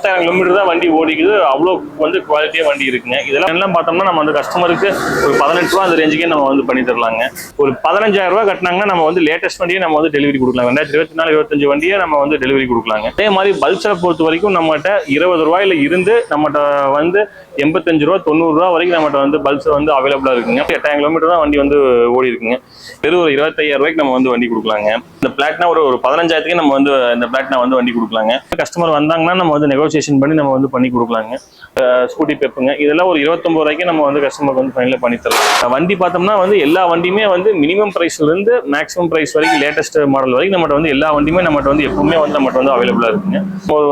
10,000 kilometre தான் வண்டி ஓடிக்குது. அவ்வளோ வந்து குவாலிட்டியாக வண்டி இருக்குங்க. இதெல்லாம் பார்த்தோம்னா நம்ம வந்து கஸ்டமருக்கு ஒரு 18 ரூபா அந்த ரேஞ்சுக்கே நம்ம வந்து பண்ணி தரலாங்க. ஒரு 15,000 ரூபா கட்டினாங்கன்னா நம்ம வந்து லேட்டஸ்ட் வண்டியை நம்ம வந்து டெலிவரி கொடுக்கலாம். 2024-25 வண்டியை நம்ம வந்து டெலிவரி கொடுக்கலாங்க. அதே மாதிரி பல்சரை பொறுத்த வரைக்கும் நம்மகிட்ட 20 ரூபாயில இருந்து நம்மகிட்ட வந்து 85 ரூபா 90 ரூபா வரைக்கும் நம்மகிட்ட வந்து பல்சர் வந்து அவைலபிளா இருக்குங்க. 8,000 கிலோமீட்டர் தான் வண்டி வந்து ஓடி இருக்குங்க. வெறும் ஒரு 25,000 ரூபாய்க்கு நம்ம வந்து வண்டி கொடுக்கலாங்க. இந்த பிளாட்னா ஒரு 15,000க்கு நம்ம வந்து இந்த பிளாட்னா வந்து வண்டி கொடுக்கலாங்க. கஸ்டமர் வந்தாங்கன்னா நம்ம வந்து நெகோசியேஷன் பண்ணி நம்ம வந்து பண்ணி கொடுக்கலாங்க. ஸ்கூட்டி பெப்புங்க இதெல்லாம் ஒரு 29 ரூபாய்க்கு நம்ம வந்து கஸ்டமருக்கு வந்து ஃபைனலாக பண்ணி தரலாம். வண்டி பார்த்தோம்னா வந்து எல்லா வண்டியுமே வந்து மினிமம் பிரைஸ்ல இருந்து மேக்ஸிமம் பிரைஸ் வரைக்கும் லேட்டஸ்ட் மாடல் வரைக்கும் நம்மகிட்ட வந்து எல்லா வண்டியுமே நம்மகிட்ட வந்து எப்பவுமே வந்து நம்மகிட்ட வந்து அவைலபிளா இருக்குங்க.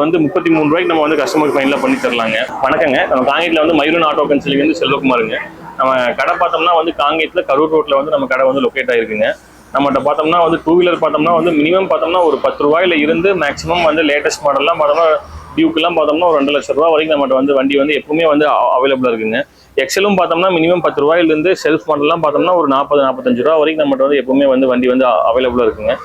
வந்து 33 ரூபாய்க்கு நம்ம வந்து கஸ்டமருக்கு ஃபைனலாக பண்ணி தரலாங்க. வணக்கங்க, நம்ம காங்கேயத்தில் வந்து மயூரன் ஆட்டோ கன்சல்டிங் வந்து செல்வகுமாருங்க. நம்ம கடை பார்த்தோம்னா வந்து காங்கேயத்தில் கரூர் ரோட்ல வந்து நம்ம கடை வந்து லொக்கேட் ஆயிருக்குங்க. நம்மகிட்ட பார்த்தோம்னா வந்து 2 வீலர் பார்த்தோம்னா வந்து மினிமம் பார்த்தோம்னா ஒரு 10 ரூபாயில இருந்து மேக்ஸிமம் வந்து லேட்டஸ்ட் மாடல்லாம் பார்த்தோம்னா டியூக்கெல்லாம் பார்த்தோம்னா ஒரு 2 லட்சம் ரூபா வரைக்கும் நம்மகிட்ட வந்து வண்டி வந்து எப்பவுமே வந்து அவைலபிளா இருக்குங்க. எக்ஸலும் பார்த்தோம்னா மினிமம் 10 ரூபாயிலிருந்து செல்ஃப் மாடல்லாம் பார்த்தோம்னா ஒரு 40-45 ரூபா வரைக்கும் நம்மகிட்ட வந்து எப்பவுமே வந்து வண்டி வந்து அவைலபிளா இருக்குங்க.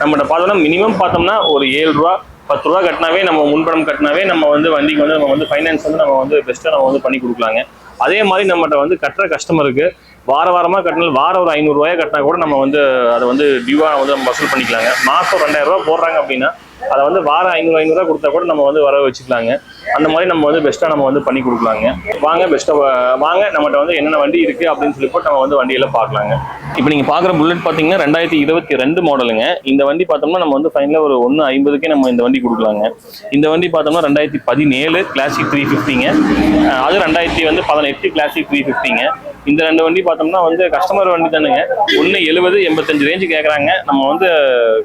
நம்மகிட்ட பார்த்தோம்னா மினிமம் பார்த்தோம்னா ஒரு 7 ரூபா 10 ரூபா கட்டினாவே நம்ம முன்பணம் கட்டினாவே நம்ம வந்து வண்டிக்கு வந்து நம்ம வந்து ஃபைனான்ஸ் வந்து நம்ம வந்து பெஸ்ட்டாக நம்ம வந்து பண்ணி கொடுக்கலாங்க. அதே மாதிரி நம்மகிட்ட வந்து கட்டுற கஸ்டமருக்கு வாரமாக கட்டினாலும் வாரம் ஒரு 500 ரூபாயை கட்டினா கூட நம்ம வந்து அதை வந்து டியூவாக வந்து நம்ம வசூல் பண்ணிக்கலாங்க. மாதம் 2000 ரூபா போடுறாங்க அப்படின்னா அதை வந்து வாரம் 500 ரூபா கொடுத்தா கூட நம்ம வந்து வர வச்சுக்கலாங்க. அந்த மாதிரி நம்ம வந்து பெஸ்ட்டாக நம்ம வந்து பண்ணி கொடுக்கலாங்க. வாங்க பெஸ்ட்டாக வாங்க, நம்மகிட்ட வந்து என்னென்ன வண்டி இருக்குது அப்படின்னு சொல்லி போட்டு நம்ம வந்து வண்டியெல்லாம் பார்க்கலாங்க. இப்போ நீங்கள் பார்க்குற புல்லட் பார்த்தீங்கன்னா 2022 மாடலுங்க. இந்த வண்டி பார்த்தோம்னா நம்ம வந்து ஃபைனலாக ஒரு 150க்கே நம்ம இந்த வண்டி கொடுக்கலாங்க. இந்த வண்டி பார்த்தோம்னா 2017 கிளாசிக் 350ங்க. அது 2018 கிளாசிக் 350ங்க. இந்த 2 வண்டி பார்த்தோம்னா வந்து கஸ்டமர் வண்டி தானுங்க. 170-85 ரேஞ்சு கேட்குறாங்க. நம்ம வந்து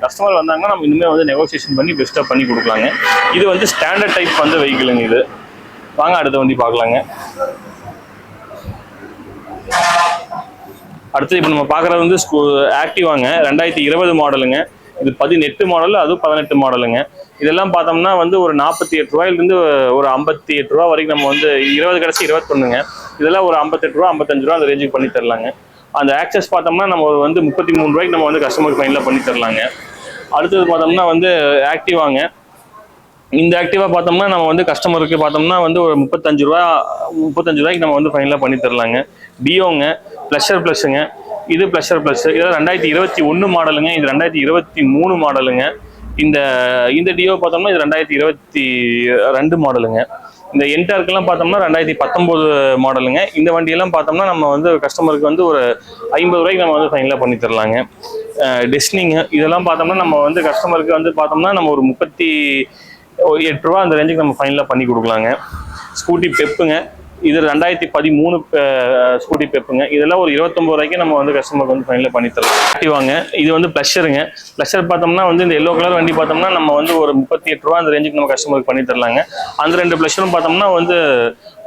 கஸ்டமர் வந்தாங்கன்னா நம்ம இனிமேல் வந்து நெகோசியேஷன் பண்ணி பெஸ்ட்டாக பண்ணி கொடுக்கலாங்க. இது வந்து ஸ்டாண்டர்ட் டைப் வந்து வெஹிக்கிளுங்க. இது வாங்க அடுத்த வண்டி பார்க்கலாங்க. அடுத்து இப்போ நம்ம பார்க்குறது வந்து ஆக்டிவாங்க 2020 மாடலுங்க. இது 18 மாடல், அதுவும் 18 மாடலுங்க. இதெல்லாம் பார்த்தோம்னா வந்து ஒரு 48 ரூபாயிலிருந்து ஒரு 58 ரூபா வரைக்கும் நம்ம வந்து 20 கடைசி 21ங்க. இதெல்லாம் ஒரு 58 ரூபா 55 ரூபா அந்த ரேஞ்சுக்கு பண்ணி தரலாங்க. அந்த ஆக்சஸ் பார்த்தோம்னா நம்ம வந்து 33 ரூபாய்க்கு நம்ம வந்து கஸ்டமருக்கு ஃபைனலாக பண்ணி தரலாங்க. அடுத்தது பார்த்தோம்னா வந்து ஆக்டிவாங்க. இந்த ஆக்டிவா பார்த்தோம்னா நம்ம வந்து கஸ்டமருக்கு பார்த்தோம்னா வந்து ஒரு 35 ரூபாய்க்கு நம்ம வந்து ஃபைனலாக பண்ணி தரலாங்க. டியோங்க, ப்ளஷர் ப்ளஸ்ஸுங்க. இது ப்ளஷர் ப்ளஸ். இதெல்லாம் 2021 மாடலுங்க. இது 2023 மாடலுங்க. இந்த டியோ பார்த்தோம்னா இது 2022 மாடலுங்க. இந்த என்டார்க்கெல்லாம் பார்த்தோம்னா 2019 மாடலுங்க. இந்த வண்டியெல்லாம் பார்த்தோம்னா நம்ம வந்து கஸ்டமருக்கு வந்து ஒரு 50 ரூபாய்க்கு நம்ம வந்து ஃபைனலாக பண்ணி தரலாங்க. டெஸ்னிங்க இதெல்லாம் பார்த்தோம்னா நம்ம வந்து கஸ்டமருக்கு வந்து பார்த்தோம்னா நம்ம ஒரு 38 ரூபா அந்த ரேஞ்சுக்கு நம்ம ஃபைனலாக பண்ணி கொடுக்கலாங்க. ஸ்கூட்டி பெப்புங்க. இது 2013 ஸ்கூட்டி பெப்புங்க. இதெல்லாம் ஒரு 29 ரூபாய்க்கு நம்ம வந்து கஸ்டமருக்கு வந்து ஃபைனலாக பண்ணி தரலாம். ஆக்டிவாங்க. இது வந்து ப்ளஷருங்க. ப்ளஷர் பார்த்தோம்னா வந்து இந்த எல்லோ கலர் வண்டி பார்த்தோம்னா நம்ம வந்து ஒரு 38 ரூபா அந்த ரேஞ்சுக்கு நம்ம கஸ்டமருக்கு பண்ணி தரலாங்க. அந்த 2 ப்ளஷரும் பார்த்தோம்னா வந்து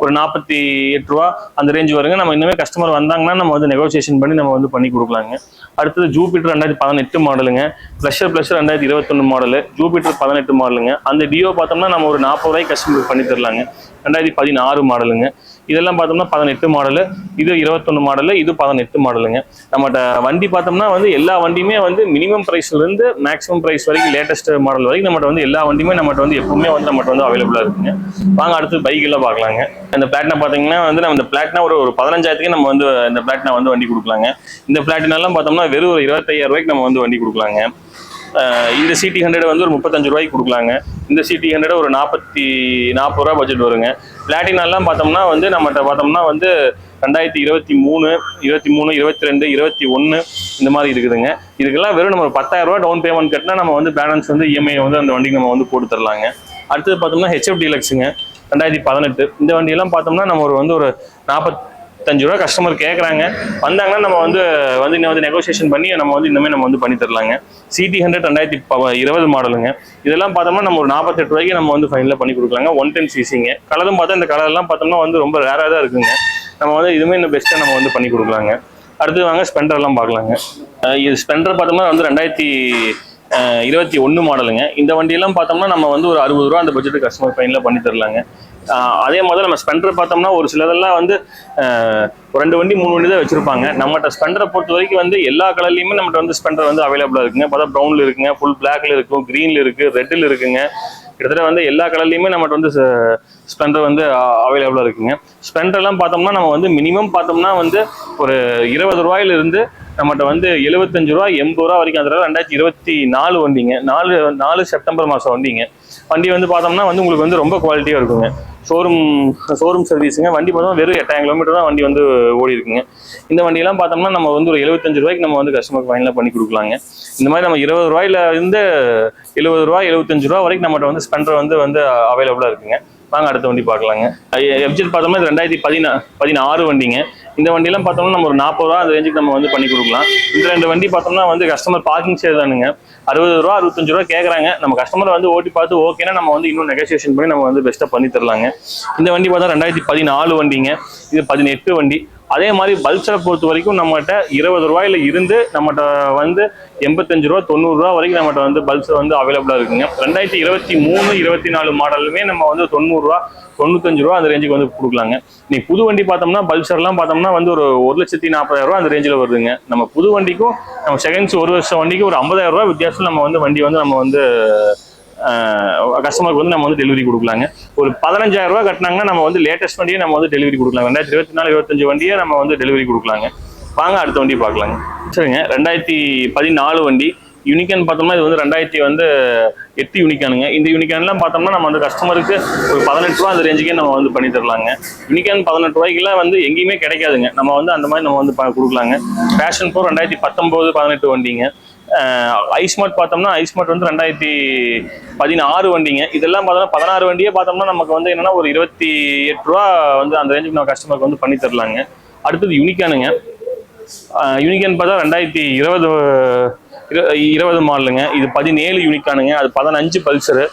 ஒரு 48 ரூபா அந்த ரேஞ்ச் வருங்க. நம்ம இன்னுமே கஸ்டமர் வந்தாங்கன்னா நம்ம வந்து நெகோசியேஷன் பண்ணி நம்ம வந்து பண்ணி கொடுக்கலாங்க. அடுத்தது ஜூபிட்டர் 2018 மாடலுங்க. Pleasure 2021 model. ஜூபிட்டர் 18 மாடலுங்க. அந்த டியோ பார்த்தோம்னா நம்ம ஒரு 40 ரூபாய்க்கு கஸ்டமருக்கு பண்ணி தரலாங்க. 2016 மாடலுங்க. இதெல்லாம் பார்த்தோம்னா 18 மாடலு. இது 21 மாடலு. இது 18 மாடலுங்க. நம்மகிட்ட வண்டி பார்த்தோம்னா வந்து எல்லா வண்டியுமே வந்து மினிமம் பிரைஸ்ல இருந்து மேக்ஸிமம் பிரைஸ் வரைக்கும் லேட்டஸ்ட் மாடல் வரைக்கும் நம்மகிட்ட வந்து எல்லா வண்டியுமே நம்மகிட்ட வந்து எப்பவுமே வந்து நம்மகிட்ட வந்து அவைலபிளா இருக்குங்க. வாங்க அடுத்து பைக் எல்லாம் பார்க்கலாங்க. இந்த பிளாட்டினா பார்த்தீங்கன்னா வந்து நம்ம இந்த பிளாட்டினா ஒரு 15,000க்கு நம்ம வந்து இந்த பிளாட்டினா வந்து வண்டி கொடுக்கலாங்க. இந்த பிளாட்டினாலாம் பார்த்தோம்னா வெறும் ஒரு 25,000 ரூபாய்க்கு நம்ம வந்து வண்டி கொடுக்கலாங்க. இந்த சிடி 100 வந்து ஒரு 35 ரூபாய்க்கு கொடுக்கலாங்க. இந்த சிடி 100 ஒரு 40 ரூபா பட்ஜெட் வருங்க. பிளாட்டினாலாம் பார்த்தோம்னா வந்து நம்மகிட்ட பார்த்தோம்னா வந்து 2023, 22, 21 இந்த மாதிரி இருக்குதுங்க. இதுக்கெல்லாம் வெறும் நம்ம 10,000 ரூபா டவுன் பேமெண்ட் கட்டினா நம்ம வந்து பேலன்ஸ் வந்து இஎம்ஐ வந்து அந்த வண்டிக்கு நம்ம வந்து போட்டு தரலாங்க. அடுத்தது பார்த்தோம்னா ஹெச்எஃப் டீலக்ஸுங்க 2018. இந்த வண்டியெல்லாம் பார்த்தோம்னா நம்ம ஒரு 45 ரூபா கஸ்டமர் கேட்குறாங்க. வந்தாங்கன்னா நம்ம வந்து இன்னும் வந்து நெகோசியேஷன் பண்ணி நம்ம வந்து இன்னுமே நம்ம வந்து பண்ணி தரலாங்க. சிடி 100 2020 மாடலுங்க. இதெல்லாம் பார்த்தோம்னா நம்ம ஒரு 48 ரூபாய்க்கு நம்ம வந்து ஃபைனலாக பண்ணி கொடுக்கலாங்க. 110 சிசிங்க. கலரும் பார்த்தா இந்த கலர்லாம் பார்த்தோம்னா வந்து ரொம்ப ரேராக தான் இருக்குங்க. நம்ம வந்து இதுவுமே இன்னும் பெஸ்ட்டாக நம்ம வந்து பண்ணி கொடுக்கலாங்க. அடுத்து வாங்க ஸ்பெண்டர்லாம் பார்க்கலாங்க. இது ஸ்பெண்டர் பார்த்தோம்னா வந்து 2021 மாடலுங்க. இந்த வண்டியெல்லாம் பார்த்தோம்னா நம்ம வந்து ஒரு 60 ரூபா அந்த பட்ஜெட்டு கஸ்டமர் ஃபைனலாக பண்ணி தரலாங்க. அதே மாதிரி நம்ம ஸ்பெண்டர் பார்த்தோம்னா ஒரு சிலதெல்லாம் வந்து 2 வண்டி 3 வண்டி தான் வச்சிருப்பாங்க. நம்மகிட்ட ஸ்பெண்டரை பொறுத்த வரைக்கும் வந்து எல்லா கலர்லையுமே நம்மகிட்ட வந்து ஸ்பெண்டர் வந்து அவைலபிளா இருக்குங்க. பார்த்தா ப்ரௌன்ல இருக்குங்க, ஃபுல் பிளாக்ல இருக்கும், கிரீன்ல இருக்கு, ரெட்டில் இருக்குங்க, கிட்டத்தட்ட வந்து எல்லா கலர்லையுமே நம்மகிட்ட வந்து ஸ்ப்ளெண்டர் வந்து அவைலபிளாக இருக்குங்க. ஸ்ப்ளெண்டர்லாம் பார்த்தோம்னா நம்ம வந்து மினிமம் பார்த்தோம்னா வந்து ஒரு 20 ரூபாயிலிருந்து நம்மகிட்ட வந்து 75 ரூபா 80 ரூபா வரைக்கும். அதனால 2024 வண்டிங்க, 4 செப்டம்பர் மாதம் வண்டிங்க. வண்டி வந்து பார்த்தோம்னா வந்து உங்களுக்கு வந்து ரொம்ப குவாலிட்டியாக இருக்குங்க. ஷோரூம் சர்வீஸுங்க. வண்டி பார்த்தோம்னா வெறும் 8000 கிலோமீட்டர் தான் வண்டி வந்து ஓடி இருக்குங்க. இந்த வண்டியெல்லாம் பார்த்தோம்னா நம்ம வந்து ஒரு 75 ரூபாய்க்கு நம்ம வந்து கஸ்டமருக்கு ஃபைனலாக பண்ணி கொடுக்கலாங்க. இந்த மாதிரி நம்ம 20 ரூபாயில இருந்து 70 ரூபா 75 ரூபா வரைக்கும் நம்மகிட்ட வந்து ஸ்பெண்டர் வந்து அவைலபிளாக இருக்குங்க. வாங்க அடுத்த வண்டி பார்க்கலாங்க. எஃப்ஜெட் பார்த்தோம்னா இது 2016 வண்டிங்க. இந்த வண்டியெல்லாம் பார்த்தோம்னா நம்ம ஒரு 40 ரூபா அந்த ரேஞ்சுக்கு நம்ம வந்து பண்ணி கொடுக்கலாம். இந்த 2 வண்டி பார்த்தோம்னா வந்து கஸ்டமர் பார்க்கிங் சேர் தானுங்க. 60 ரூபா 65 ரூபா கேட்குறாங்க. நம்ம கஸ்டமர் வந்து ஓட்டி பார்த்து ஓகேனா நம்ம வந்து இன்னும் நெகோசியேஷன் பண்ணி நம்ம வந்து பெஸ்ட்டாக பண்ணி தரலாங்க. இந்த வண்டி பார்த்தா 2014 வண்டிங்க. இது 18 வண்டி. அதே மாதிரி பல்சரை பொறுத்த வரைக்கும் நம்மகிட்ட 20 ரூபாயில இருந்து நம்மகிட்ட வந்து 85 ரூபா 90 ரூபா வரைக்கும் நம்மகிட்ட வந்து பல்சர் வந்து அவைலபிளாக இருக்குங்க. 2023 24 மாடலுமே நம்ம வந்து 90 ரூபா 95 ரூபா அந்த ரேஞ்சுக்கு வந்து கொடுக்கலாங்க. நீ புது வண்டி பார்த்தோம்னா பல்சர்லாம் பார்த்தோம்னா வந்து ஒரு 1,40,000 ரூபா அந்த ரேஞ்சில் வருதுங்க. நம்ம புது வண்டிக்கும் நம்ம செகண்ட்ஸ் 1 வருஷம் வண்டிக்கு ஒரு 50,000 ரூபா வித்தியாசம் நம்ம வந்து வண்டி வந்து நம்ம வந்து கஸ்டமருக்கு வந்து நம்ம வந்து டெலிவரி கொடுக்கலாங்க. ஒரு 15,000 ரூபா கட்டினாங்கன்னா நம்ம வந்து லேட்டஸ்ட் வண்டியை நம்ம வந்து டெலிவரி கொடுக்கலாம். 2024-25 வண்டியை நம்ம வந்து டெலிவரி கொடுக்கலாங்க. வாங்க அடுத்த வண்டி பார்க்கலாங்க. சரிங்க, 2014 வண்டி யூனிகான் பார்த்தோம்னா இது வந்து 2008 யூனிகானுங்க. இந்த யூனிகான்லாம் பார்த்தோம்னா நம்ம வந்து கஸ்டமருக்கு ஒரு 18 ரூபா அந்த ரேஞ்சுக்கே நம்ம வந்து பண்ணி தரலாங்க. யூனிகான் 18 ரூபாய்க்குலாம் வந்து எங்கேயுமே கிடைக்காதுங்க. நம்ம வந்து அந்த மாதிரி நம்ம வந்து கொடுக்கலாங்க. பேஷன் ப்ரோ 2019-18 வண்டிங்க. ஐஸ்மார்ட் பார்த்தோம்னா ஐஸ்மார்ட் வந்து 2016 வண்டிங்க. இதெல்லாம் பார்த்தோம்னா 16 வண்டியே பார்த்தோம்னா நமக்கு வந்து என்னன்னா ஒரு 28 ரூபா வந்து அந்த ரேஞ்சுக்கு நம்ம கஸ்டமருக்கு வந்து பண்ணி தரலாங்க. அடுத்தது யூனிகானுங்க. யூனிகான் பார்த்தா 2020 மாடலுங்க. இது 17 யூனிகானுங்க. அது 15 பல்சரு,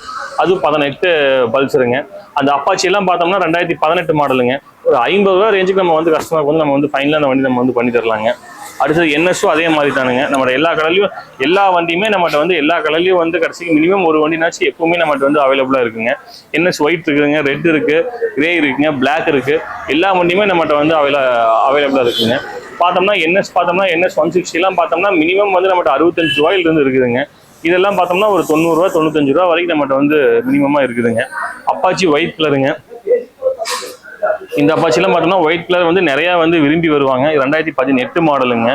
அதுவும் 18 பல்சருங்க. அந்த அப்பாச்சி எல்லாம் பார்த்தோம்னா 2018 மாடலுங்க. ஒரு 50 ரூபா ரேஞ்சுக்கு நம்ம வந்து கஸ்டமருக்கு வந்து நம்ம வந்து ஃபைனலாக அந்த வண்டி நம்ம வந்து பண்ணி தரலாங்க. அடுத்தது என்எஸும் அதே மாதிரி தானுங்க. நம்ம எல்லா கலர்லையும் எல்லா வண்டியுமே நம்மகிட்ட வந்து எல்லா கலர்லையும் வந்து கடைசிக்கு மினிமம் ஒரு வண்டினாச்சும் எப்பவுமே நம்மகிட்ட வந்து அவைலபிளாக இருக்குங்க. என்எஸ் ஒயிட் இருக்குதுங்க, ரெட் இருக்கு, கிரே இருக்குங்க, பிளாக் இருக்கு. எல்லா வண்டியுமே நம்மகிட்ட வந்து அவைலபிளாக இருக்குங்க. பார்த்தோம்னா என்எஸ் 160 பார்த்தோம்னா மினிமம் வந்து நம்மகிட்ட 65 ரூபாயிலிருந்து இருக்குதுங்க. இதெல்லாம் பார்த்தோம்னா ஒரு 90 ரூபா 95 ரூபா வரைக்கும் நம்மகிட்ட வந்து மினிமமாக இருக்குதுங்க. அப்பாச்சி ஒயிட் கலருங்க. இந்த அப்பாச்சிலாம் பார்த்தோம்னா ஒயிட் கலர் வந்து நிறைய வந்து விரும்பி வருவாங்க. 2018 மாடலுங்க.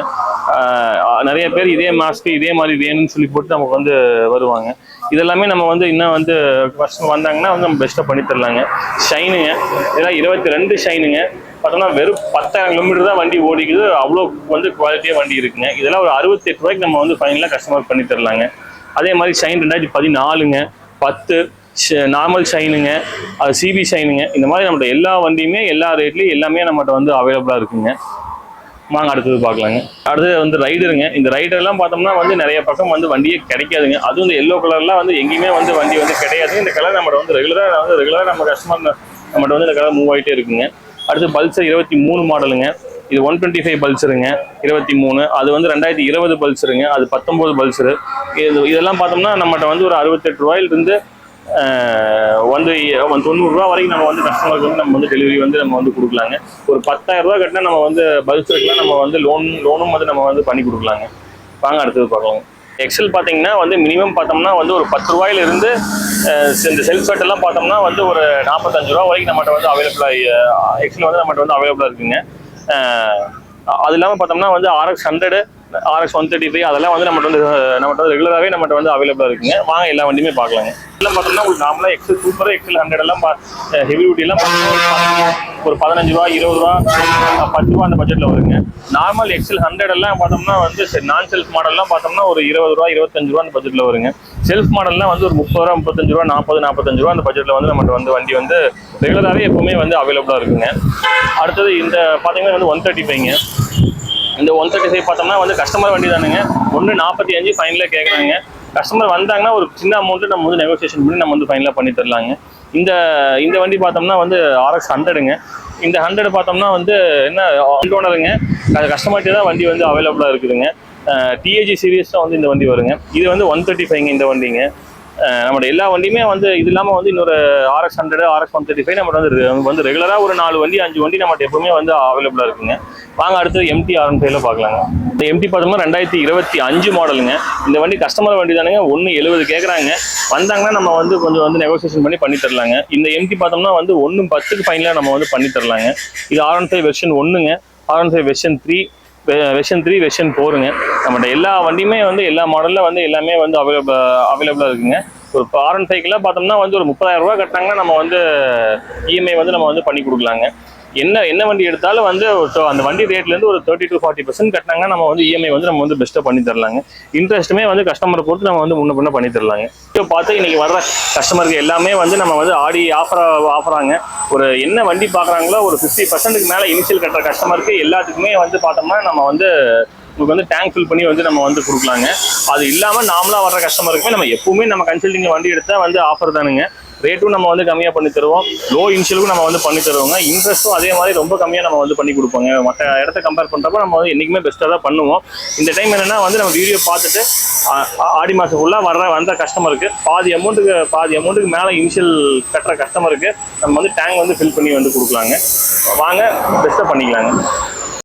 நிறைய பேர் இதே மாஸ்க்கு இதே மாதிரி வேணும்னு சொல்லி போட்டு நமக்கு வந்து வருவாங்க. இதெல்லாமே நம்ம வந்து இன்னும் வந்து ஃபர்ஸ்ட் வந்தாங்கன்னா வந்து நம்ம பெஸ்ட்டாக பண்ணி தரலாங்க. ஷைனுங்க, இதெல்லாம் 22 ஷைனுங்க. பார்த்தோம்னா வெறும் 10,000 கிலோமீட்டர் தான் வண்டி ஓடிக்குது. அவ்வளோ வந்து குவாலிட்டியாக வண்டி இருக்குங்க. இதெல்லாம் ஒரு 68 ரூபாய்க்கு நம்ம வந்து ஃபைனலாக கஸ்டமர் பண்ணி தரலாங்க. அதே மாதிரி ஷைன் 2014ங்க, 10 நார்மல் ஷைனுங்க, அது சிபி ஷைனுங்க. இந்த மாதிரி நம்மகிட்ட எல்லா வண்டியுமே எல்லா ரேட்லையும் எல்லாமே நம்மகிட்ட வந்து அவைலபிளாக இருக்குங்க. வாங்க அடுத்தது பார்க்கலாங்க. அடுத்தது வந்து ரைடருங்க. இந்த ரைடர்லாம் பார்த்தோம்னா வந்து நிறைய பக்கம் வந்து வண்டியே கிடைக்காதுங்க. அதுவும் இந்த எல்லோ கலர்லாம் வந்து எங்கேயுமே வந்து வண்டி வந்து கிடையாது. இந்த கலர் நம்மகிட்ட வந்து ரெகுலராக நம்ம கஸ்டமர் நம்மகிட்ட வந்து இந்த கலர் மூவ் ஆகிட்டே இருக்குங்க. அடுத்து பல்சர் 23 மாடலுங்க. இது 125 பல்சருங்க. 23 அது வந்து 2020 பல்சருங்க. அது 19 பல்சரு. இதெல்லாம் பார்த்தோம்னா நம்மகிட்ட வந்து ஒரு 68 ரூபாயிலிருந்து வந்து 90 ரூபா வரைக்கும் நம்ம வந்து கஸ்டமருக்கு வந்து நம்ம வந்து டெலிவரி வந்து நம்ம வந்து கொடுக்கலாங்க. ஒரு 10,000 ரூபா கட்டினா நம்ம வந்து பல்சருக்குலாம் நம்ம வந்து லோனும் வந்து நம்ம வந்து பண்ணி கொடுக்கலாங்க. வாங்க அடுத்தது பார்க்கலாங்க. எக்ஸல் பார்த்தீங்கன்னா வந்து மினிமம் பார்த்தோம்னா வந்து ஒரு 10 ரூபாயிலிருந்து இந்த செல்ஃப் செட் எல்லாம் பார்த்தோம்னா வந்து ஒரு 45 ரூபா வரைக்கும் நம்மகிட்ட வந்து அவைலபிளாக எக்ஸல் வந்து நம்மகிட்ட வந்து அவைலபிளாக இருக்குங்க. அது இல்லாமல் பார்த்தோம்னா வந்து RX 100, RX 135 அதெல்லாம் வந்து நம்மகிட்ட வந்து ரெகுலராகவே நம்மகிட்ட வந்து அவைலபிளாக இருக்குங்க. வாங்க எல்லா வண்டியுமே பார்க்கலாங்க. எல்லாம் பார்த்தோம்னா உங்களுக்கு நார்மலாக எக்ஸல் சூப்பர், எக்ஸல் 100 எல்லாம் ஹெவி டியூட்டி எல்லாம் ஒரு 15 ரூபா 20 ரூபா 10 ரூபா அந்த பட்ஜெட்டில் வருங்க. நார்மல் எக்ஸல் 100 எல்லாம் பார்த்தோம்னா வந்து நான் செல்ஃப் மாடல்லாம் பார்த்தோம்னா ஒரு 20 ரூபா 25 ரூபா அந்த பட்ஜெட்டில் வருங்க. செல்ஃப் மாடல்லாம் வந்து ஒரு 30 ரூபா 35 ரூபா 45 ரூபா அந்த பட்ஜெட்டில் வந்து நம்மகிட்ட வந்து வண்டி வந்து ரெகுலராகவே எப்பவுமே வந்து அவைலபிளாக இருக்குங்க. அடுத்தது இந்த பார்த்தீங்கன்னா வந்து 135ங்க. இந்த 135 பார்த்தோம்னா வந்து கஸ்டமர் வண்டி தானுங்க. 145 ஃபைனலாக கேட்குறாங்க. கஸ்டமர் வந்தாங்கன்னா ஒரு சின்ன அமௌண்ட்டு நம்ம வந்து நெகோசியேஷன் பண்ணி நம்ம வந்து ஃபைனலாக பண்ணி தரலாங்க. இந்த வண்டி பார்த்தோம்னா வந்து RX 100ங்க. இந்த 100 பார்த்தோம்னா வந்து என்ன ஓனருங்க, கஸ்டமர்கிட்ட தான் வண்டி வந்து அவைலபிளாக இருக்குதுங்க. TAG சீரீஸ் தான் வந்து இந்த வண்டி வருங்க. இது வந்து 135ங்க இந்த வண்டிங்க. நம்மளோட எல்லா வண்டியுமே வந்து இது இல்லாமல் வந்து இன்னொரு RX 100 RX 135 நம்ம வந்து ரெகுலராக ஒரு 4 வண்டி 5 வண்டி நம்மகிட்ட எப்பவுமே வந்து அவைலபிளாக இருக்குங்க. வாங்க அடுத்து MT R15 பார்க்கலாங்க. இந்த MT பார்த்தோம்னா 2025 மாடலுங்க. இந்த வண்டி கஸ்டமர் வண்டி தானுங்க. 170 கேட்குறாங்க. வந்தாங்கன்னா நம்ம வந்து கொஞ்சம் வந்து நெகோசியேஷன் பண்ணி தரலாங்க. இந்த MT பார்த்தோம்னா வந்து 110க்கு ஃபைனலாக நம்ம வந்து பண்ணி தரலாங்க. இது R15 வெர்ஷன் 1ங்க, R15 வெர்ஷன் 3, வெர்ஷன் 4ங்க. நம்மகிட்ட எல்லா வண்டியுமே வந்து எல்லா மாடலில் வந்து எல்லாமே வந்து அவைலபிளாக இருக்குங்க. ஒரு R15 பார்த்தோம்னா வந்து ஒரு 30,000 ரூபா கட்டினாங்கன்னா நம்ம வந்து EMI வந்து நம்ம வந்து பண்ணி கொடுக்கலாங்க. என்ன வண்டி எடுத்தாலும் வந்து அந்த வண்டி ரேட்லேருந்து ஒரு 30 to 40% கட்டினாங்கன்னா நம்ம வந்து EMI வந்து நம்ம வந்து பெஸ்ட்டாக பண்ணி தரலாங்க. இன்ட்ரெஸ்ட்டுமே வந்து கஸ்டமரை பொறுத்து நம்ம வந்து முன்ன பண்ணி தரலாங்க. இப்போ பார்த்து இன்னைக்கு வர்ற கஸ்டமருக்கு எல்லாமே வந்து நம்ம வந்து ஆடி ஆஃபராங்க. ஒரு என்ன வண்டி பார்க்குறாங்களோ ஒரு 50%க்கு மேலே இனிஷியல் கட்டுற கஸ்டமருக்கு எல்லாத்துக்குமே வந்து பார்த்தோம்னா நம்ம வந்து உங்களுக்கு வந்து டேங்க் ஃபில் பண்ணி வந்து நம்ம வந்து கொடுக்கலாங்க. அது இல்லாமல் நார்மலாக வர்ற கஸ்டமருக்குமே நம்ம எப்பவுமே நம்ம கன்சல்டிங் வண்டி எடுத்தால் வந்து ஆஃபர் தானுங்க. ரேட்டும் நம்ம வந்து கம்மியாக பண்ணி தருவோம். லோ இனிஷியலுக்கும் நம்ம வந்து பண்ணி தருவோங்க. இன்ட்ரெஸ்ட்டும் அதே மாதிரி ரொம்ப கம்மியாக நம்ம வந்து பண்ணி கொடுப்போங்க. மற்ற இடத்த கம்பேர் பண்ணுறப்ப நம்ம வந்து என்றைக்குமே பெஸ்ட்டாக தான் பண்ணுவோம். இந்த டைம் என்னென்னா வந்து நம்ம வீடியோ பார்த்துட்டு ஆடி மாதம் ஃபுல்லாக வந்த கஸ்டமருக்கு பாதி அமௌண்ட்டுக்கு மேலே இனிஷியல் கட்டுற கஸ்டமருக்கு நம்ம வந்து டேங்க் வந்து ஃபில் பண்ணி வந்து கொடுக்கலாங்க. வாங்க பெஸ்ட்டாக பண்ணிக்கலாங்க.